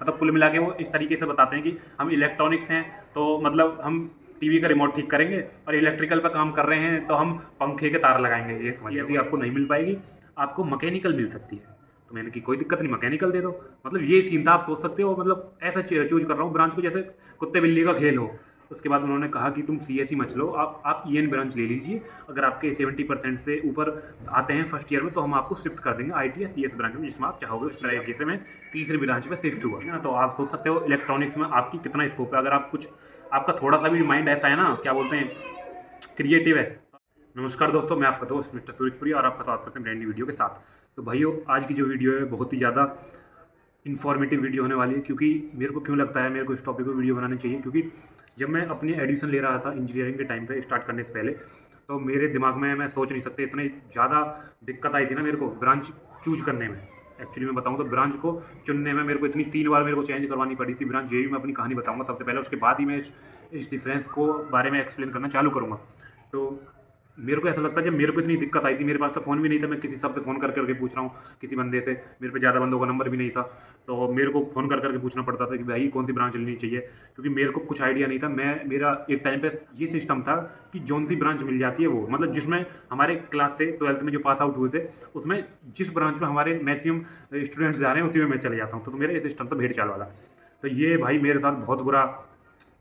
मतलब कुल मिला के वो इस तरीके से बताते हैं कि हम इलेक्ट्रॉनिक्स हैं तो मतलब हम टीवी का रिमोट ठीक करेंगे, और इलेक्ट्रिकल पर काम कर रहे हैं तो हम पंखे के तार लगाएंगे। ये समझिए, ऐसी आपको नहीं मिल पाएगी, आपको मैकेनिकल मिल सकती है। तो मैंने कि कोई दिक्कत नहीं, मैकेनिकल दे दो। मतलब ये सीन था, आप सोच सकते हो। मतलब ऐसा चूज कर रहा हूँ ब्रांच को जैसे कुत्ते बिल्ली का खेल हो। उसके बाद उन्होंने कहा कि तुम सीएसई मत लो, आप ईएन ब्रांच ले लीजिए। अगर आपके 70% से ऊपर आते हैं फर्स्ट ईयर में तो हम आपको शिफ्ट कर देंगे आईटी या सीएस ब्रांच में, जिसमें आप चाहोगे। उस तरीके से मैं तीसरी ब्रांच में शिफ्ट हुआ ना। तो आप सोच सकते हो इलेक्ट्रॉनिक्स में आपकी कितना स्कोप है। अगर आप कुछ, आपका थोड़ा सा भी माइंड ऐसा है ना, क्या बोलते हैं, क्रिएटिव है। नमस्कार दोस्तों, मैं आपका दोस्त मिस्टर सूरजपुरी और आपका स्वागत करते हैं ब्रांड न्यू वीडियो के साथ। तो भाइयों, आज की जो वीडियो है बहुत ही ज़्यादा इन्फॉर्मेटिव वीडियो होने वाली है। क्योंकि मेरे को क्यों लगता है मेरे को इस टॉपिक पर वीडियो बनानी चाहिए, क्योंकि जब मैं अपनी एडमिशन ले रहा था इंजीनियरिंग के टाइम पे स्टार्ट करने से पहले, तो मेरे दिमाग में, मैं सोच नहीं सकते, इतनी ज़्यादा दिक्कत आई थी ना मेरे को ब्रांच चूज करने में। एक्चुअली मैं बताऊँ तो ब्रांच को चुनने में मेरे को इतनी 3 बार मेरे को चेंज करवानी पड़ी थी ब्रांच। ये भी मैं अपनी कहानी बताऊँगा सबसे पहले, उसके बाद ही मैं इस डिफरेंस को बारे में एक्सप्लेन करना चालू करूँगा। तो मेरे को ऐसा लगता है जब मेरे को इतनी दिक्कत आई थी, मेरे पास तो फ़ोन भी नहीं था, मैं किसी सबसे फ़ोन कर करके पूछ रहा हूँ, किसी बंदे से। मेरे पे ज़्यादा बंदों का नंबर भी नहीं था, तो मेरे को फ़ोन कर करके पूछना पड़ता था कि भाई कौन सी ब्रांच लेनी चाहिए, क्योंकि मेरे को कुछ आइडिया नहीं था। मेरा एक टाइम पे ये सिस्टम था कि जौन सी ब्रांच मिल जाती है वो, मतलब जिसमें हमारे क्लास से 12th में जो पास आउट हुए थे, उसमें जिस ब्रांच में हमारे मैक्सिमम स्टूडेंट्स जा रहे हैं उसी में मैं चले जाता हूँ। तो मेरा ये सिस्टम था भेड़ चाल वाला। तो ये भाई मेरे साथ बहुत बुरा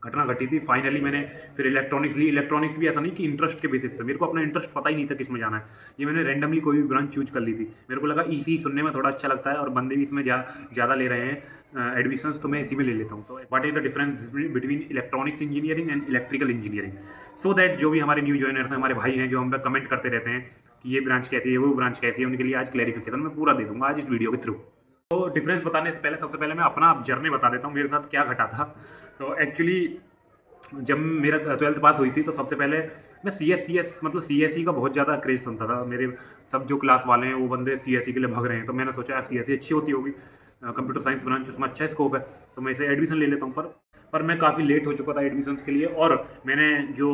घटना घटी थी। फाइनली मैंने फिर इलेक्ट्रॉनिक्स ली। इलेक्ट्रॉनिक्स भी ऐसा नहीं कि इंटरेस्ट के बेसिस पे, मेरे को अपना इंटरेस्ट पता ही नहीं था किस में जाना है। ये मैंने रैंडमली कोई भी ब्रांच चूज कर ली थी। मेरे को लगा ईसी सुनने में थोड़ा अच्छा लगता है और बंदे भी इसमें ज़्यादा ले रहे हैं एडमिशन्स, तो मैं इसी में ले लेता हूँ। तो what is the difference between electronics engineering and electrical engineering, so that जो भी हमारे न्यू जॉइनर्स हैं, हमारे भाई हैं, जो हम पे कमेंट करते रहते हैं कि ये ब्रांच कैसी है, वो ब्रांच कैसी है, उनके लिए आज क्लैरिफिकेशन मैं पूरा दे दूंगा आज इस वीडियो के थ्रू। तो डिफरेंस बताने से पहले सबसे पहले मैं अपना जर्नी बता देता हूँ, मेरे साथ क्या घटा था। तो एक्चुअली जब मेरा 12th पास हुई थी तो सबसे पहले मैं सी एस मतलब CSE का बहुत ज़्यादा क्रेज सुनता था। मेरे सब जो क्लास वाले हैं वो बंदे CSE के लिए भाग रहे हैं, तो मैंने सोचा यार CSE अच्छी होती होगी, कंप्यूटर साइंस ब्रांच, उसमें अच्छा स्कोप है, तो मैं इसे एडमिशन ले लेता हूँ। पर मैं काफ़ी लेट हो चुका था एडमिशन्स के लिए, और मैंने जो,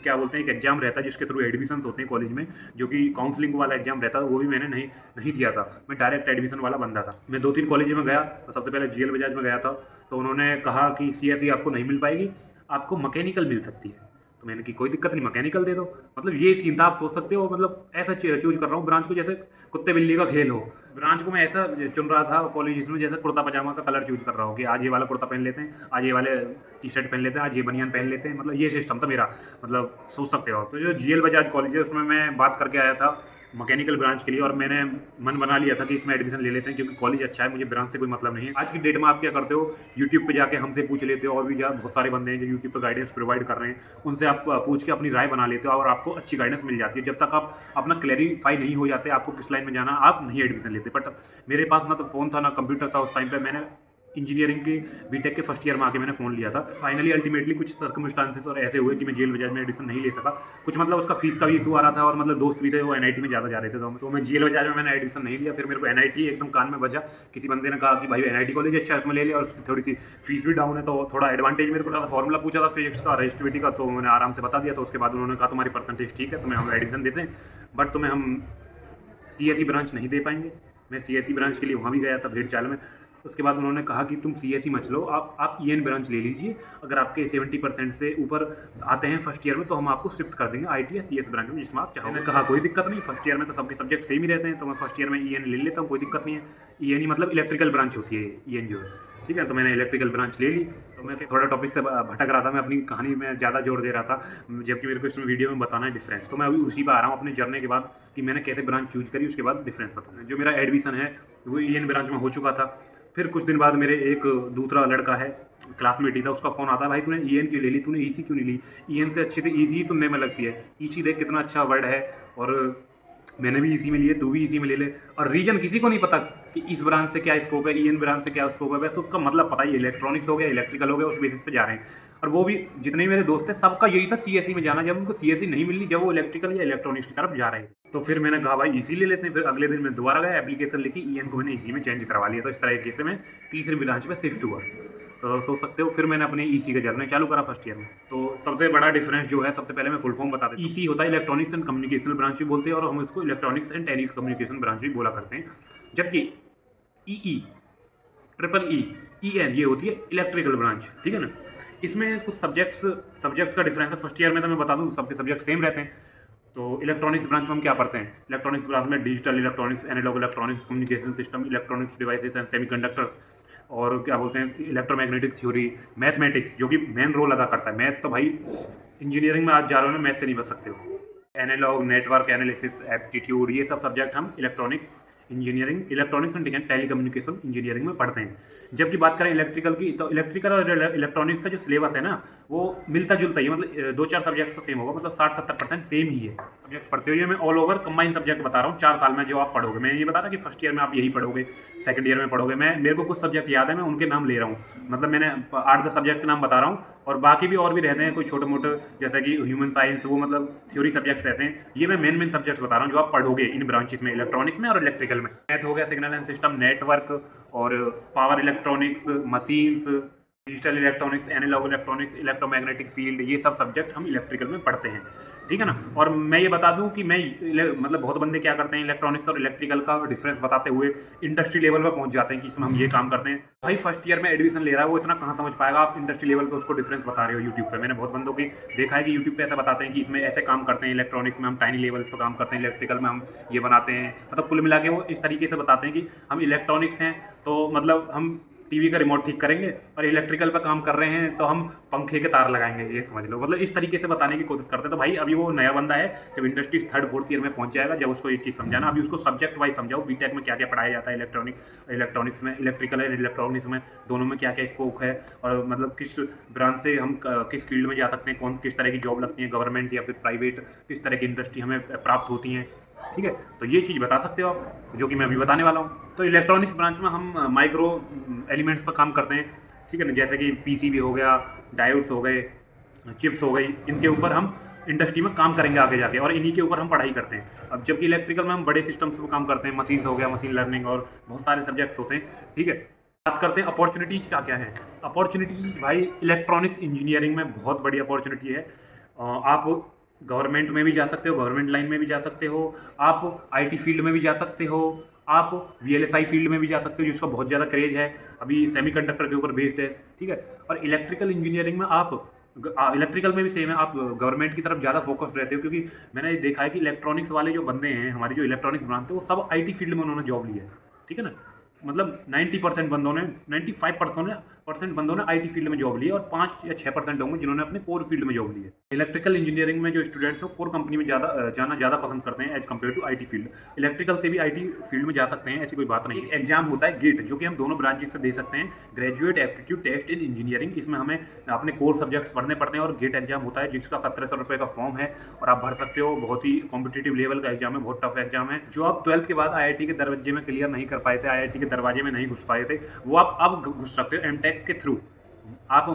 क्या बोलते हैं, एक एग्जाम रहता है जिसके थ्रू एडमिशन्स होते हैं कॉलेज में, जो कि काउंसलिंग वाला एग्जाम रहता है, वो भी मैंने नहीं दिया था। मैं डायरेक्ट एडमिशन वाला बंदा था। मैं 2-3 कॉलेज में गया, तो सबसे पहले GL बजाज में गया था। तो उन्होंने कहा कि CSE आपको नहीं मिल पाएगी, आपको मैकेनिकल मिल सकती है। तो मैंने कि कोई दिक्कत नहीं, मैकेनिकल दे दो। मतलब ये सीन था, आप सोच सकते हो। मतलब ऐसा चूज कर रहा हूँ ब्रांच को जैसे कुत्ते बिल्ली का खेल हो। ब्रांच को मैं ऐसा चुन रहा था कॉलेज में जैसे कुर्ता पजामा का कलर चूज कर रहा हूँ कि आज ये वाला कुर्ता पहन लेते हैं, आज ये वाले टी-शर्ट पहन लेते हैं, आज ये बनियान पहन लेते हैं। मतलब ये सिस्टम था मेरा, मतलब सोच सकते हो। तो जो GL बजाज कॉलेज है उसमें मैं बात करके आया था मैकेनिकल ब्रांच के लिए, और मैंने मन बना लिया था कि इसमें एडमिशन ले लेते हैं क्योंकि कॉलेज अच्छा है, मुझे ब्रांच से कोई मतलब नहीं है। आज की डेट में आप क्या करते हो, यूट्यूब पे जाके हमसे पूछ लेते हो, और भी बहुत सारे बंदे हैं जो यूट्यूब पे गाइडेंस प्रोवाइड कर रहे हैं, उनसे आप पूछ के अपनी राय बना लेते हो और आपको अच्छी गाइडेंस मिल जाती है। जब तक आप अपना क्लैरिफाई नहीं हो जाते आपको किस लाइन में जाना, आप नहीं एडमिशन लेते। बट मेरे पास ना तो फ़ोन था ना कंप्यूटर था उस टाइम पर। मैंने इंजीनियरिंग की बीटेक के फर्स्ट ईयर में आके मैंने फ़ोन लिया था। फाइनली अल्टीमेटली कुछ सर्कमस्टांसेस और ऐसे हुए कि मैं GL बजाज में एडमिशन नहीं ले सका। कुछ मतलब उसका फीस का भी इशू आ रहा था, और मतलब दोस्त भी थे वो NIT में ज़्यादा जा रहे थे, तो मैं GL बजाज में मैंने एडमिशन नहीं लिया। फिर मेरे को NIT एकदम कान में बजा, किसी बंदे ने कहा कि भाई NIT कॉलेज अच्छा है, इसमें ले लिया, और उसकी थोड़ी सी फीस भी डाउन है, तो थोड़ा एडवांटेज मेरे को था। फॉर्मूला पूछा था फिजिक्स का, रेजिस्टिविटी का, तो मैंने आराम से बता दिया। तो उसके बाद उन्होंने कहा तुम्हारी परसेंटेज ठीक है, तुम्हें हम एडमिशन देते हैं, बट तुम्हें हम CSE ब्रांच नहीं दे पाएंगे। मैं CSE ब्रांच के लिए वहाँ भी गया था भेड़ चाल में। उसके बाद उन्होंने कहा कि तुम CSE मत लो, आप EN ब्रांच ले लीजिए। अगर आपके 70% से ऊपर आते हैं फर्स्ट ईयर में तो हम आपको शिफ्ट कर देंगे IT या CS ब्रांच में, जिसमें आप चाहो। मैंने कहा कोई दिक्कत नहीं, फर्स्ट ईयर में तो सबके सब्जेक्ट सेम ही रहते हैं, तो मैं फर्स्ट ईयर में EN ले लेता हूँ, कोई दिक्कत नहीं है। EN ही मतलब इलेक्ट्रिकल ब्रांच होती है EN जो है, ठीक है। तो मैंने इलेक्ट्रिकल ब्रांच ले ली। तो मैं थोड़ा टॉपिक से भटक रहा था, मैं अपनी कहानी में ज़्यादा जोर दे रहा था, जबकि मेरे को इस वीडियो में बताना है डिफरेंस। तो मैं अभी उसी पर आ रहा हूँ अपने जर्नी के बाद कि मैंने कैसे ब्रांच चूज करी, उसके बाद डिफरेंस बताना। जो मेरा एडमिशन है वो EN ब्रांच में हो चुका था। फिर कुछ दिन बाद मेरे एक दूसरा लड़का है, क्लासमेट ही था, उसका फ़ोन आता है, भाई तूने EN क्यों ले ली, तूने EC क्यों नहीं ली, EN से अच्छी थी EC ही सुनने में लगती है, EC देख कितना अच्छा वर्ड है, और मैंने भी इसी में लिए, तू भी इसी में ले ले। और रीजन किसी को नहीं पता कि इस ब्रांच से क्या स्कोप है, EN ब्रांच से क्या स्कोप है, वैसे उसका मतलब पता ही, इलेक्ट्रॉनिक्स हो गया, इलेक्ट्रिकल हो गया, उस बेसिस पे जा रहे हैं। और वो भी जितने भी मेरे दोस्त थे सबका यही था CSE में जाना। जब उनको CSE नहीं मिली, जब वो इलेक्ट्रिकल या इलेक्ट्रॉनिक्स की तरफ जा रहे थे, तो फिर मैंने कहा भाई EC ले लेते हैं। फिर अगले दिन मैं दोबारा गया, एप्लीकेशन लिखी, EN को मैंने EC में चेंज करवा लिया। तो इस तरीके से मैं तीसरी ब्रांच में शिफ्ट हुआ। तो सोच सकते हो फिर मैंने अपने EC का जर्नी चालू करा फर्स्ट ईयर में। तो सबसे बड़ा डिफरेंस जो है, सबसे पहले मैं फुल फॉर्म बता देता हूँ। EC होता है इलेक्ट्रॉनिक्स एंड कम्युनिकेशन ब्रांच भी बोलते हैं, और हम इसको electronics and telecommunication branch भी बोला करते हैं। जबकि EE, ट्रिपल E EN ये होती है इलेक्ट्रिकल ब्रांच, ठीक है ना। इसमें कुछ सब्जेक्ट्स का डिफरेंस है। फर्स्ट ईयर में तो मैं बता दूँ सबके सब्जेक्ट सेम रहते हैं। तो इलेक्ट्रॉनिक्स ब्रांच में हम क्या पढ़ते हैं? इलेक्ट्रॉनिक्स ब्रांच में digital electronics, analogue electronics, communication system, electronics devices and semiconductors, और क्या बोलते हैं इलेक्ट्रोमैग्नेटिक थ्योरी, मैथमेटिक्स जो कि मेन रोल अदा करता है। मैथ तो भाई इंजीनियरिंग में आज जा रहे हो ना, मैथ से नहीं बच सकते हो। एनालॉग, नेटवर्क एनालिसिस, एप्टीट्यूड, ये सब सब्जेक्ट हम इलेक्ट्रॉनिक्स एंड टेलीकम्युनिकेशन इंजीनियरिंग में पढ़ते हैं। जबकि बात करें इलेक्ट्रिकल की, तो इलेक्ट्रिकल और इलेक्ट्रॉनिक्स का जो सिलेबस है ना, वो मिलता जुलता ही है। मतलब 2-4 सब्जेक्ट्स का सेम होगा, मतलब 60-70% सेम ही है सब्जेक्ट पढ़ते हुए। मैं ऑल ओवर कंबाइन सब्जेक्ट बता रहा हूँ 4 साल में जो आप पढ़ोगे। मैं ये बता रहा कि फर्स्ट ईयर में आप यही पढ़ोगे, सेकंड ईयर में पढ़ोगे। मेरे को कुछ सब्जेक्ट याद है, मैं उनके नाम ले रहा हूँ। मतलब मैंने 8-10 सब्जेक्ट के नाम बता रहा हूँ, और बाकी भी और भी रहते हैं कोई छोटे मोटे, जैसे कि ह्यूमन साइंस, वो मतलब थ्योरी सब्जेक्ट्स रहते हैं। ये मैं मेन सब्जेक्ट्स बता रहा हूँ जो आप पढ़ोगे इन ब्रांचेस में, इलेक्ट्रॉनिक्स में और इलेक्ट्रिकल में। मैथ हो गया, सिग्नल एंड सिस्टम, नेटवर्क और power electronics, machines, digital electronics, analogue electronics, electromagnetic field, ये सब सब्जेक्ट हम इलेक्ट्रिकल में पढ़ते हैं, ठीक है ना। और मैं ये बता दूं कि मतलब बहुत बंदे क्या करते हैं, इलेक्ट्रॉनिक्स और इलेक्ट्रिकल का डिफरेंस बताते हुए इंडस्ट्री लेवल पर पहुंच जाते हैं कि इसमें हम ये काम करते हैं। भाई फर्स्ट ईयर में एडमिशन ले रहा है, वो इतना कहाँ समझ पाएगा? आप इंडस्ट्री लेवल पे उसको डिफरेंस बता रहे हो यूट्यूब पे। मैंने बहुत बंदों की देखा है कि यूट्यूब पे ऐसा बताते हैं कि इसमें ऐसे काम करते हैं, इलेक्ट्रॉनिक्स में हम टाइनी लेवल पर काम करते हैं, इलेक्ट्रिकल में हम ये बनाते हैं। मतलब कुल मिला के वो इस तरीके से बताते हैं कि हम इलेक्ट्रॉनिक्स हैं तो मतलब हम टीवी का रिमोट ठीक करेंगे, और इलेक्ट्रिकल पर काम कर रहे हैं तो हम पंखे के तार लगाएंगे, ये समझ लो। मतलब इस तरीके से बताने की कोशिश करते हैं। तो भाई अभी वो नया बंदा है, जब इंडस्ट्री 3rd-4th ईयर में पहुंच जाएगा, जब उसको ये चीज़ समझाना, अभी उसको सब्जेक्ट वाइज समझाओ, बीटेक में क्या क्या पढ़ाया जाता है, इलेक्ट्रॉनिक्स में, इलेक्ट्रिकल और इलेक्ट्रॉनिक्स में, दोनों में क्या क्या स्कोप है, और मतलब किस ब्रांच से हम किस फील्ड में जा सकते हैं, किस तरह की जॉब लगती है, गवर्नमेंट या फिर प्राइवेट, किस तरह की इंडस्ट्री हमें प्राप्त होती हैं, ठीक है। तो ये चीज़ बता सकते हो आप, जो कि मैं अभी बताने वाला हूँ। तो इलेक्ट्रॉनिक्स ब्रांच में हम माइक्रो एलिमेंट्स पर काम करते हैं, ठीक है ना। जैसे कि पीसीबी हो गया, डायोड्स हो गए, चिप्स हो गई, इनके ऊपर हम इंडस्ट्री में काम करेंगे आगे जाके, और इन्हीं के ऊपर हम पढ़ाई करते हैं। अब जबकि इलेक्ट्रिकल में हम बड़े सिस्टम्स पर काम करते हैं, मशीन्स हो गया, मशीन लर्निंग, और बहुत सारे सब्जेक्ट्स होते हैं, ठीक है। बात करते हैं अपॉर्चुनिटीज़ क्या क्या है। अपॉर्चुनिटीज़ भाई इलेक्ट्रॉनिक्स इंजीनियरिंग में बहुत बड़ी अपॉर्चुनिटी है। आप गवर्नमेंट में भी जा सकते हो, गवर्नमेंट लाइन में भी जा सकते हो, आप आईटी फील्ड में भी जा सकते हो, आप वीएलएसआई फील्ड में भी जा सकते हो जिसका बहुत ज़्यादा क्रेज है, अभी सेमीकंडक्टर के ऊपर बेस्ड है, ठीक है। और इलेक्ट्रिकल इंजीनियरिंग में आप इलेक्ट्रिकल में भी सेम है, आप गवर्नमेंट की तरफ ज़्यादा फोकस्ड रहते हो, क्योंकि मैंने देखा है कि इलेक्ट्रॉनिक्स वाले जो बंदे हैं, हमारी जो इलेक्ट्रॉनिक्स ब्रांच है, वो सब आईटी फील्ड में उन्होंने जॉब लिया है, ठीक है ना। मतलब 90% बंदों ने 95% बंदों ने आईटी फील्ड में जॉब ली है, और 5 या 6% होंगे जिन्होंने अपने कोर फील्ड में जॉब ली है। इलेक्ट्रिकल इंजीनियरिंग में जो स्टूडेंट्स हैं कोर कंपनी में जाना ज़्यादा पसंद करते हैं as compare to IT field. Electrical से भी आईटी फील्ड में जा सकते हैं, ऐसी कोई बात नहीं। एक एग्जाम होता है गेट, जो कि हम दोनों ब्रांचेस से दे सकते हैं, graduate aptitude test in engineering. इसमें हमें अपने कोर सब्जेक्ट्स पढ़ने पड़ते हैं, और गेट एग्जाम होता है जिसका 1700 रुपये का फॉर्म है, और आप भर सकते हो। बहुत ही कॉम्पिटिटिव लेवल का एग्जाम है, बहुत टफ एग्जाम है, जो आप 12th के बाद आईआईटी के दरवाजे में क्लियर नहीं कर पाए थे, आईआईटी के दरवाजे में नहीं घुस पाए थे, वो आप अब घुस सकते हो एमटेक के थ्रू। आप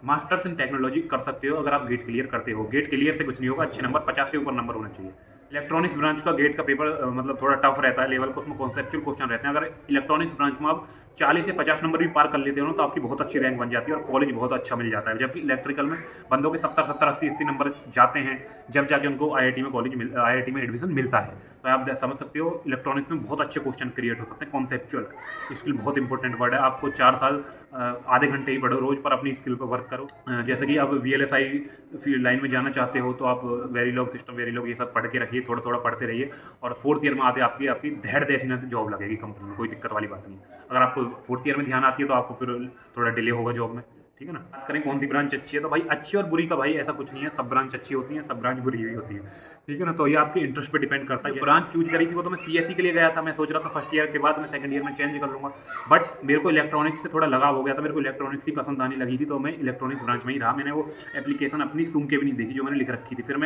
मास्टर्स इन टेक्नोलॉजी कर सकते हो अगर आप गेट क्लियर करते हो। गेट क्लियर से कुछ नहीं होगा, अच्छे नंबर 50 से ऊपर नंबर होना चाहिए। इलेक्ट्रॉनिक्स ब्रांच का गेट का पेपर मतलब थोड़ा टफ रहता है लेवल को, उसमें कॉन्सेप्चुअल क्वेश्चन रहते हैं। अगर इलेक्ट्रॉनिक्स ब्रांच में आप 40 से 50 नंबर भी पार कर लेते हो ना, तो आपकी बहुत अच्छी रैंक बन जाती है और कॉलेज बहुत अच्छा मिल जाता है। जबकि इलेक्ट्रिकल में बंदों के 70-70, 80-80 नंबर जाते हैं, जब जाके उनको आईआईटी में एडमिशन मिलता है। तो आप समझ सकते हो इलेक्ट्रॉनिक्स में बहुत अच्छे क्वेश्चन क्रिएट हो सकते हैं। कॉन्सेप्चुअल स्किल बहुत इंपॉर्टेंट वर्ड है। आपको 4 साल आधे घंटे ही पढ़ो रोज, पर अपनी स्किल पर वर्क करो। जैसे कि आप वीएलएसआई लाइन में जाना चाहते हो, तो आप वेरीलॉग सिस्टम, वेरीलॉग ये सब पढ़ के रखिए, थोड़ा थोड़ा पढ़ते रहिए, और 4th ईयर में आते आपकी धैर्य देसी जॉब लगेगी कंपनी में, कोई दिक्कत वाली बात नहीं। अगर आपको 4th ईयर में ध्यान आती है तो आपको फिर थोड़ा डिले होगा जॉब में, ठीक है ना। बात करें कौन सी ब्रांच अच्छी है, तो भाई अच्छी और बुरी का भाई ऐसा कुछ नहीं है, सब ब्रांच अच्छी होती है, सब ब्रांच बुरी भी होती है, ठीक है ना। तो ये आपके इंटरेस्ट पे डिपेंड करता है। ब्रांच चूज करी थी वो तो मैं सीएससी के लिए गया था, मैं सोच रहा था फर्स्ट ईयर के बाद मैं सेकंड ईयर में चेंज कर लूँगा, बट मेरे को इलेक्ट्रॉनिक्स से थोड़ा लगाव हो गया था, मेरे को इलेक्ट्रॉनिक्स ही पसंद आने लगी थी, तो मैं इलेक्ट्रॉनिक्स ब्रांच में ही रहा। मैंने वो एप्लीकेशन अपनी सूंघ के भी नहीं देखी जो मैंने लिख रखी थी। फिर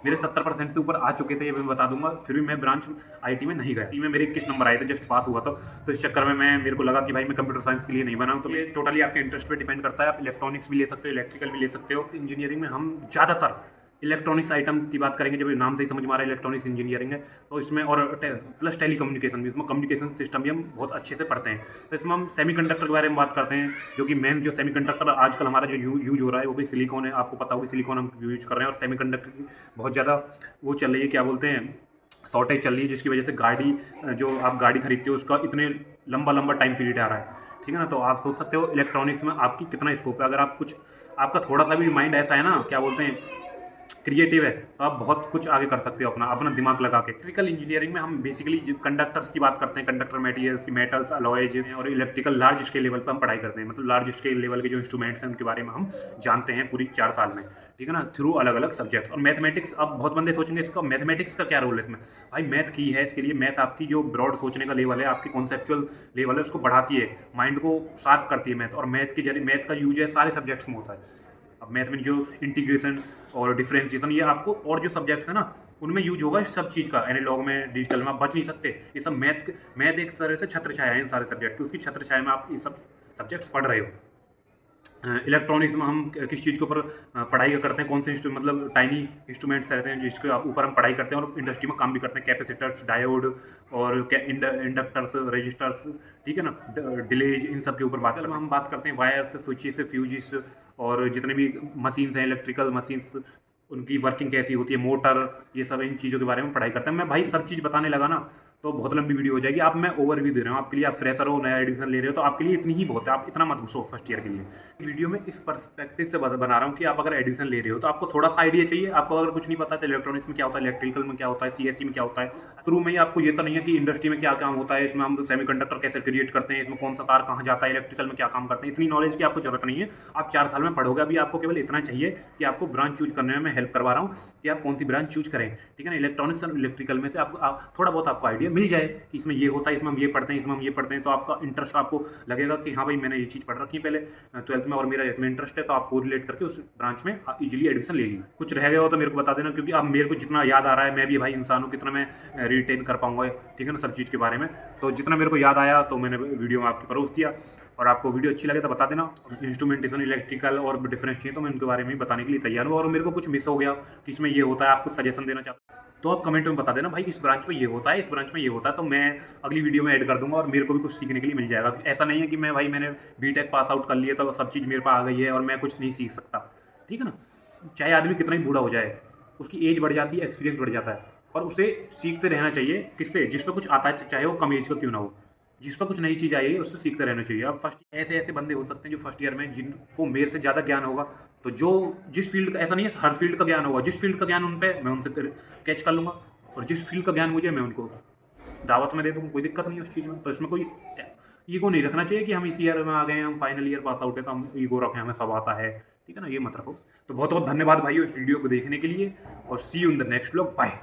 मेरे 70% से ऊपर आ चुके थे, ये मैं बता दूंगा, फिर भी मैं ब्रांच आईटी में नहीं गया। में मेरे 21 नंबर आए थे, जस्ट पास हुआ था, तो इस चक्कर में मेरे को लगा कि भाई मैं कंप्यूटर साइंस के लिए नहीं बना हूँ। तो ये टोटली आपके इंटरेस्ट पे डिपेंड करता है। आप इलेक्ट्रॉनिक्स भी ले सकते हो, इलेक्ट्रिकल भी ले सकते हो। इंजीनियरिंग में हम ज़्यादातर इलेक्ट्रॉनिक्स आइटम की बात करेंगे, जब नाम से ही समझ में आ रहा है इलेक्ट्रॉनिक्स इंजीनियरिंग है, तो इसमें और प्लस टेलीकम्युनिकेशन भी, इसमें कम्युनिकेशन सिस्टम भी हम बहुत अच्छे से पढ़ते हैं। तो इसमें हम सेमीकंडक्टर के बारे में बात करते हैं, जो कि मेन जो सेमीकंडक्टर आजकल हमारा जो यूज हो रहा है वो भी सिलिकॉन है। आपको पता होगा सिलिकॉन हम यूज कर रहे हैं, और सेमीकंडक्टर की बहुत ज़्यादा वो चल रही है, क्या बोलते हैं, शॉर्टेज चल रही है, जिसकी वजह से जो आप गाड़ी खरीदते हो उसका इतने लंबा टाइम पीरियड आ रहा है, ठीक है ना। तो आप सोच सकते हो इलेक्ट्रॉनिक्स में आपकी कितना स्कोप है। अगर आप कुछ, आपका थोड़ा सा भी माइंड ऐसा है ना, क्या बोलते हैं, क्रिएटिव है, तो आप बहुत कुछ आगे कर सकते हो अपना अपना दिमाग लगा के। इलेक्ट्रिकल इंजीनियरिंग में हम बेसिकली कंडक्टर्स की बात करते हैं, कंडक्टर मटेरियल्स की, मेटल्स, अलॉयज और इलेक्ट्रिकल लार्ज स्केल लेवल पर हम पढ़ाई करते हैं। मतलब लार्ज स्केल लेवल के जो इंस्ट्रूमेंट्स हैं उनके बारे में हम जानते हैं पूरी 4 साल में, ठीक है ना, थ्रू अलग अलग सब्जेक्ट्स। और मैथमेटिक्स, अब बहुत बंदे सोचेंगे इसका मैथमेटिक्स का क्या रोल है इसमें। भाई मैथ की है इसके लिए, मैथ आपकी जो ब्रॉड सोचने का लेवल है, आपकी कॉन्सेप्चुअल लेवल है, उसको बढ़ाती है, माइंड को शार्प करती है मैथ। और मैथ के जरिए, मैथ का यूज है सारे सब्जेक्ट्स में होता है। अब मैथ में जो इंटीग्रेशन और डिफरेंशिएशन, ये आपको और जो सब्जेक्ट्स है ना उनमें यूज होगा इस सब चीज़ का। एनालॉग में, डिजिटल में आप बच नहीं सकते। ये सब मैथ एक तरह से छत्र छाया है इन सारे सब्जेक्ट की, उसकी छत्र छाया में आप ये सब सब्जेक्ट्स पढ़ रहे हो। इलेक्ट्रॉनिक्स में हम किस चीज़ के ऊपर पढ़ाई करते हैं, कौन से मतलब टाइनी इंस्ट्रूमेंट्स रहते हैं जिसके ऊपर हम पढ़ाई करते हैं और इंडस्ट्री में काम भी करते हैं, कैपेसिटर्स, डायोड और इंडक्टर्स, रजिस्टर्स, ठीक है ना, डिलेज, इन सब के ऊपर बात करते हैं। हम बात करते हैं वायर्स, स्विचेस, फ्यूजेस और जितने भी मशीन्स हैं, इलेक्ट्रिकल मशीन्स, उनकी वर्किंग कैसी होती है, मोटर, ये सब इन चीज़ों के बारे में पढ़ाई करते हैं। मैं भाई सब चीज़ बताने लगा ना तो बहुत लंबी वीडियो हो जाएगी। आप, मैं ओवरव्यू दे रहा हूँ आपके लिए, आप फ्रेशर हो, नया एडमिशन ले रहे हो, तो आपके लिए इतनी ही बहुत है। आप इतना मत घुसो फर्स्ट ईयर के लिए। वीडियो में इस पर्सपेक्टिव से बना रहा हूँ कि आप अगर एडमिशन ले रहे हो तो आपको थोड़ा सा आइडिया चाहिए। आपको अगर कुछ नहीं पता तो इलेक्ट्रॉनिक्स में क्या होता है, इलेक्ट्रिकल में क्या होता है, सीएससी में क्या होता है, शुरू में ही आपको ये तो नहीं है कि इंडस्ट्री में क्या काम होता है, इसमें हम सेमीकंडक्टर कैसे क्रिएट करते हैं, इसमें कौन सा तार कहाँ जाता है, इलेक्ट्रिकल में क्या काम करते हैं, इतनी नॉलेज की आपको जरूरत नहीं है। आप 4 साल में पढ़ोगे। अभी आपको केवल इतना चाहिए कि आपको ब्रांच चूज करने में मैं हेल्प करवा रहा हूँ कि आप कौन सी ब्रांच चूज करें, ठीक है ना। इलेक्ट्रॉनिक्स और इलेक्ट्रिकल में से आपको थोड़ा बहुत आपको आइडिया मिल जाए कि इसमें ये होता है, इसमें हम ये पढ़ते हैं, इसमें हम ये पढ़ते हैं, तो आपका इंटरेस्ट, आपको लगेगा कि हाँ भाई मैंने ये चीज़ पढ़ रखी है पहले 12th में और मेरा इसमें इंटरेस्ट है, तो आपको रिलेट करके उस ब्रांच में इजीली एडमिशन ले लीजिए। कुछ रह गया हो तो मेरे को बता देना, क्योंकि अब मेरे को जितना याद आ रहा है, मैं भी भाई इंसान हूँ, कितना मैं रिटेन कर पाऊंगा, ठीक है ना, सब चीज़ के बारे में। तो जितना मेरे को याद आया तो मैंने वीडियो में आपके परोस दिया। और आपको वीडियो अच्छी लगे तो बता देना। इंस्ट्रूमेंटेशन, इलेक्ट्रिकल और डिफरेंस चाहिए तो मैं उनके बारे में बताने के लिए तैयार हूँ। और मेरे को कुछ मिस हो गया कि इसमें ये होता है, आपको सजेशन देना चाहता हूँ तो आप कमेंट में बता देना भाई इस ब्रांच में ये होता है, इस ब्रांच में ये होता है, तो मैं अगली वीडियो में ऐड कर दूंगा और मेरे को भी कुछ सीखने के लिए मिल जाएगा। ऐसा नहीं है कि मैं भाई मैंने बीटेक पास आउट कर लिया तो सब चीज़ मेरे पास आ गई है और मैं कुछ नहीं सीख सकता, ठीक है ना। चाहे आदमी कितना ही बूढ़ा हो जाए, उसकी एज बढ़ जाती है, एक्सपीरियंस बढ़ जाता है, और उसे सीखते रहना चाहिए। किससे? जिस पर कुछ आता है, चाहे वो कम एज का क्यों ना हो, जिस पर कुछ नई चीज़ आई है उससे सीखते रहना चाहिए। अब फर्स्ट ऐसे ऐसे बंदे हो सकते हैं जो फर्स्ट ईयर में, जिनको मेरे से ज़्यादा ज्ञान होगा, तो जो जिस फील्ड का, ऐसा नहीं है हर फील्ड का ज्ञान होगा, जिस फील्ड का ज्ञान उन पर, मैं उनसे कैच कर लूँगा, और जिस फील्ड का ज्ञान मुझे, मैं उनको दावत में दे दूँगा, कोई दिक्कत नहीं है उस चीज़ में। तो इसमें कोई ईगो नहीं रखना चाहिए कि हम इस ईयर में आ गए हैं, हम फाइनल ईयर पास आउट है तो हम ईगो रखें, हमें सब आता है, ठीक है ना, ये मत रखो। तो बहुत बहुत धन्यवाद भाई इस वीडियो को देखने के लिए, और see you in the next vlog. Bye.